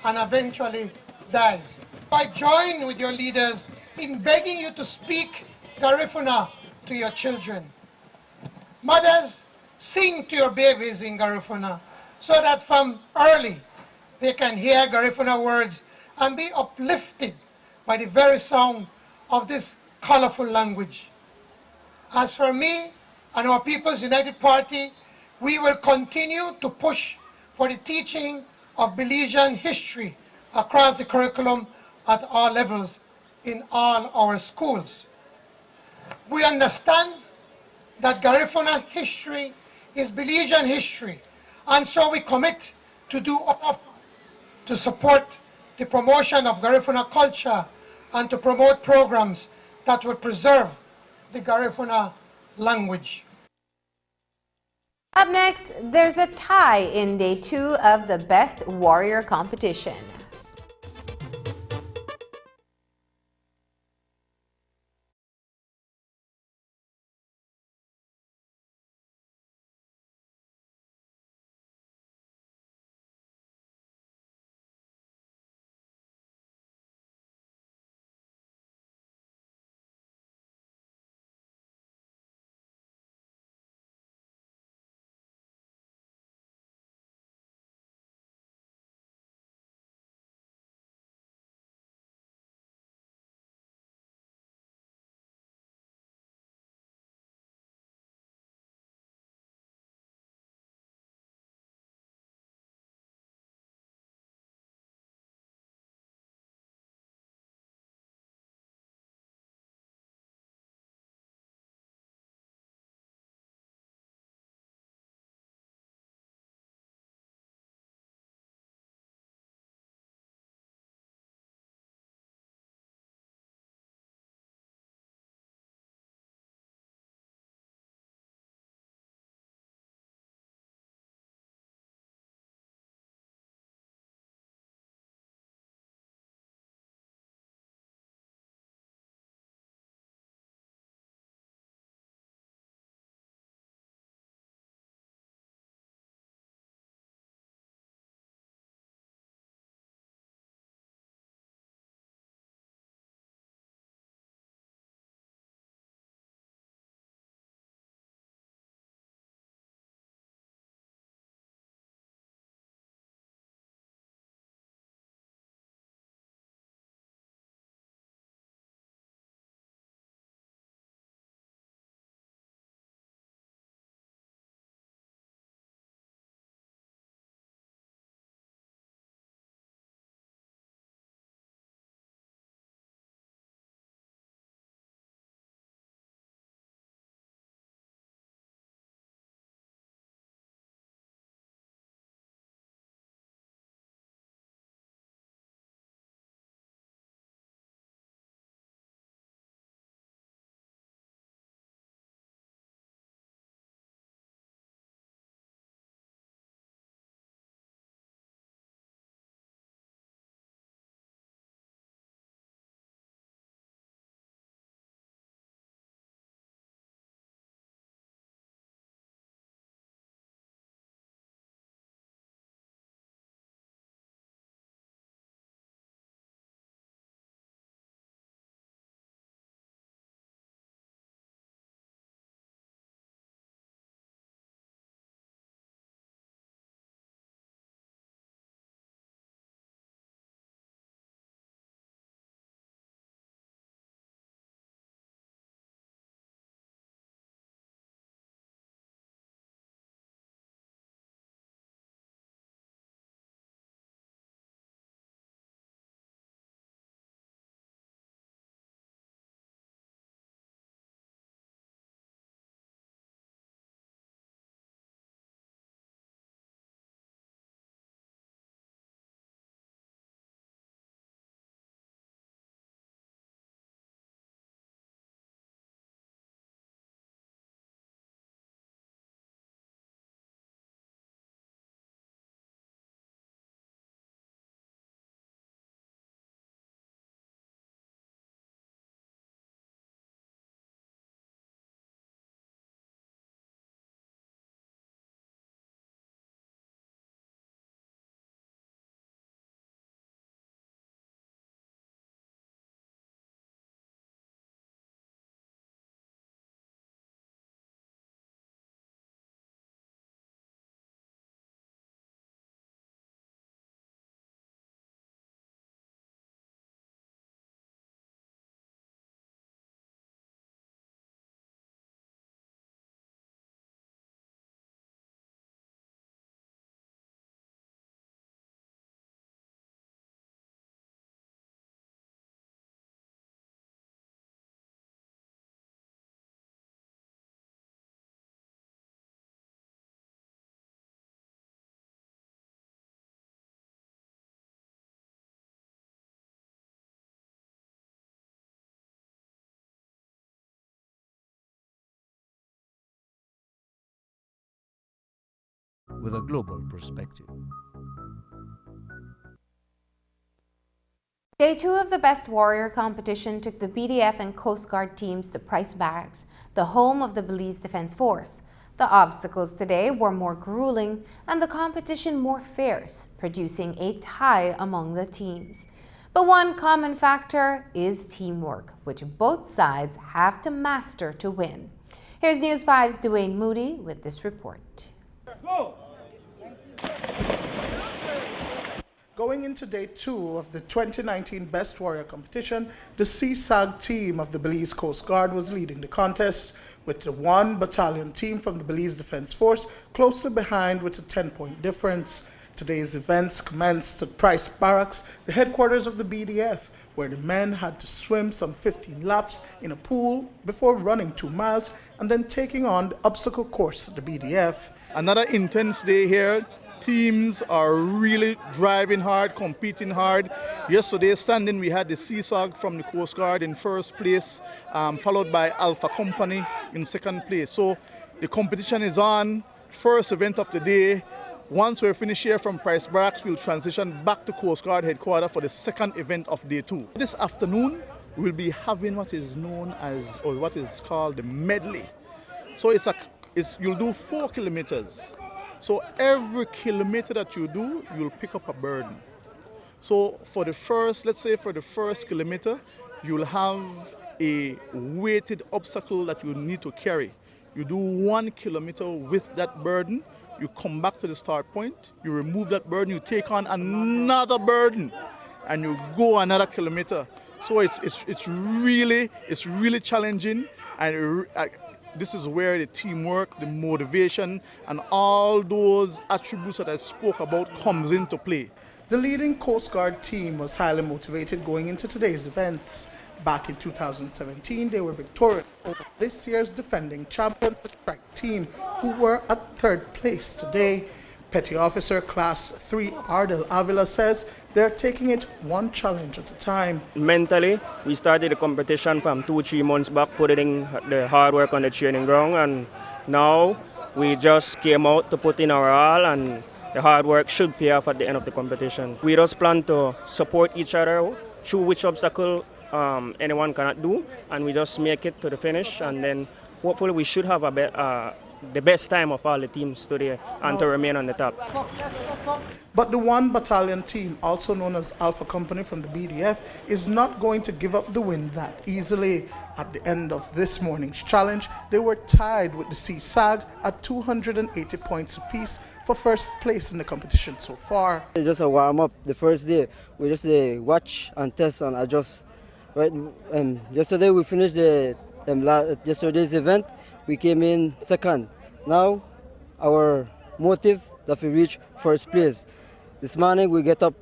and eventually dies. I join with your leaders in begging you to speak Garifuna to your children. Mothers, sing to your babies in Garifuna so that from early they can hear Garifuna words and be uplifted by the very sound of this colorful language. As for me and our People's United Party, we will continue to push for the teaching of Belizean history across the curriculum at all levels in all our schools. We understand that Garifuna history is Belizean history, and so we commit to do up to support the promotion of Garifuna culture and to promote programs that will preserve the Garifuna language. Up next, there's a tie in Day 2 of the Best Warrior competition. with a global perspective. Day 2 of the Best Warrior competition took the BDF and Coast Guard teams to Price Barracks, the home of the Belize Defense Force. The obstacles today were more grueling and the competition more fierce, producing a tie among the teams. But one common factor is teamwork, which both sides have to master to win. Here's News 5's Dwayne Moody with this report. Go! Going into day 2 of the 2019 Best Warrior competition, the CSAG team of the Belize Coast Guard was leading the contest, with the 1 battalion team from the Belize Defense Force closely behind with a 10-point difference. Today's events commenced at Price Barracks, the headquarters of the BDF, where the men had to swim some 15 laps in a pool before running 2 miles and then taking on the obstacle course at the BDF. Another intense day here. Teams are really driving hard, competing hard. Yesterday standing, we had the CSAG from the Coast Guard in first place, followed by Alpha Company in second place. So the competition is on. First event of the day. Once we're finished here from Price Barracks, we'll transition back to Coast Guard headquarters for the second event of day 2. This afternoon, we'll be having what is known as, or what is called the medley. So you'll do 4 kilometers. So every kilometer that you do, you'll pick up a burden. So for the first, let's say for the first kilometer, you'll have a weighted obstacle that you need to carry. You do 1 kilometer with that burden, you come back to the start point, you remove that burden, you take on another burden, and you go another kilometer. So it's really challenging, and this is where the teamwork, the motivation, and all those attributes that I spoke about comes into play. The leading Coast Guard team was highly motivated going into today's events. Back in 2017, they were victorious over this year's defending champions, the strike team, who were at 3rd place today. Petty Officer Class 3 Ardel Avila says they're taking it one challenge at a time. Mentally, we started the competition from 2-3 months back, putting the hard work on the training ground, and now we just came out to put in our all, and the hard work should pay off at the end of the competition. We just plan to support each other through which obstacle anyone cannot do, and we just make it to the finish, and then hopefully we should have the best time of all the teams today and to remain on the top. But the 1 battalion team, also known as Alpha Company from the BDF, is not going to give up the win that easily. At the end of this morning's challenge, they were tied with the CSAG at 280 points apiece for first place in the competition so far. It's just a warm-up. The first day, we just watch and test and adjust. Right? Yesterday we finished yesterday's event. We came in second. Now our motive that we reach first place. This morning we get up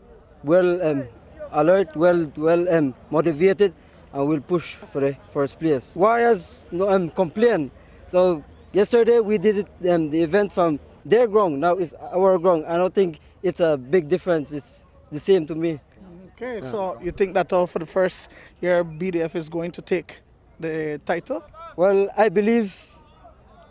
well alert, well motivated, and we'll push for the first place. Warriors complain. So yesterday we did the event from their ground. Now it's our ground. I don't think it's a big difference. It's the same to me. Okay, so you think that for the first year BDF is going to take the title? Well, I believe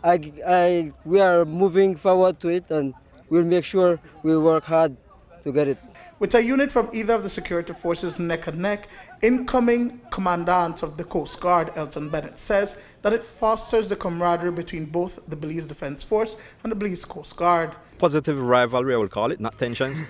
we are moving forward to it, and we'll make sure we work hard to get it. With a unit from either of the security forces neck and neck, incoming Commandant of the Coast Guard, Elton Bennett, says that it fosters the camaraderie between both the Belize Defense Force and the Belize Coast Guard. Positive rivalry, I will call it, not tensions.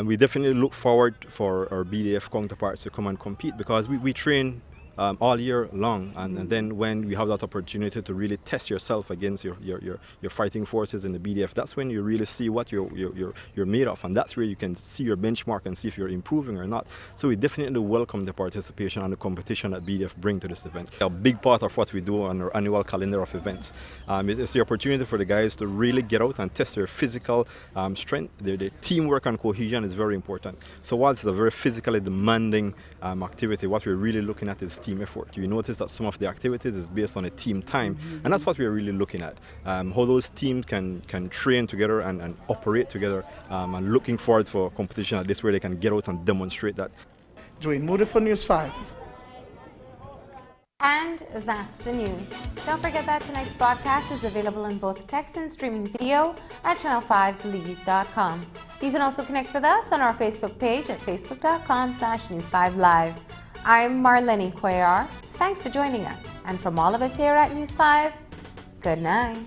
We definitely look forward for our BDF counterparts to come and compete, because we train all year long, and then when we have that opportunity to really test yourself against your fighting forces in the BDF, that's when you really see what you're made of, and that's where you can see your benchmark and see if you're improving or not. So we definitely welcome the participation and the competition that BDF bring to this event. A big part of what we do on our annual calendar of events is the opportunity for the guys to really get out and test their physical strength. Their teamwork and cohesion is very important. So while it's a very physically demanding activity, what we're really looking at is team effort. You notice that some of the activities is based on a team time, and that's what we're really looking at. How those teams can train together and operate together, and looking forward for a competition like this where they can get out and demonstrate that. Dwayne Moody for News 5. And that's the news. Don't forget that tonight's broadcast is available in both text and streaming video at channel5belize.com. You can also connect with us on our Facebook page at facebook.com/News5Live. I'm Marlene Cuellar. Thanks for joining us. And from all of us here at News 5, good night.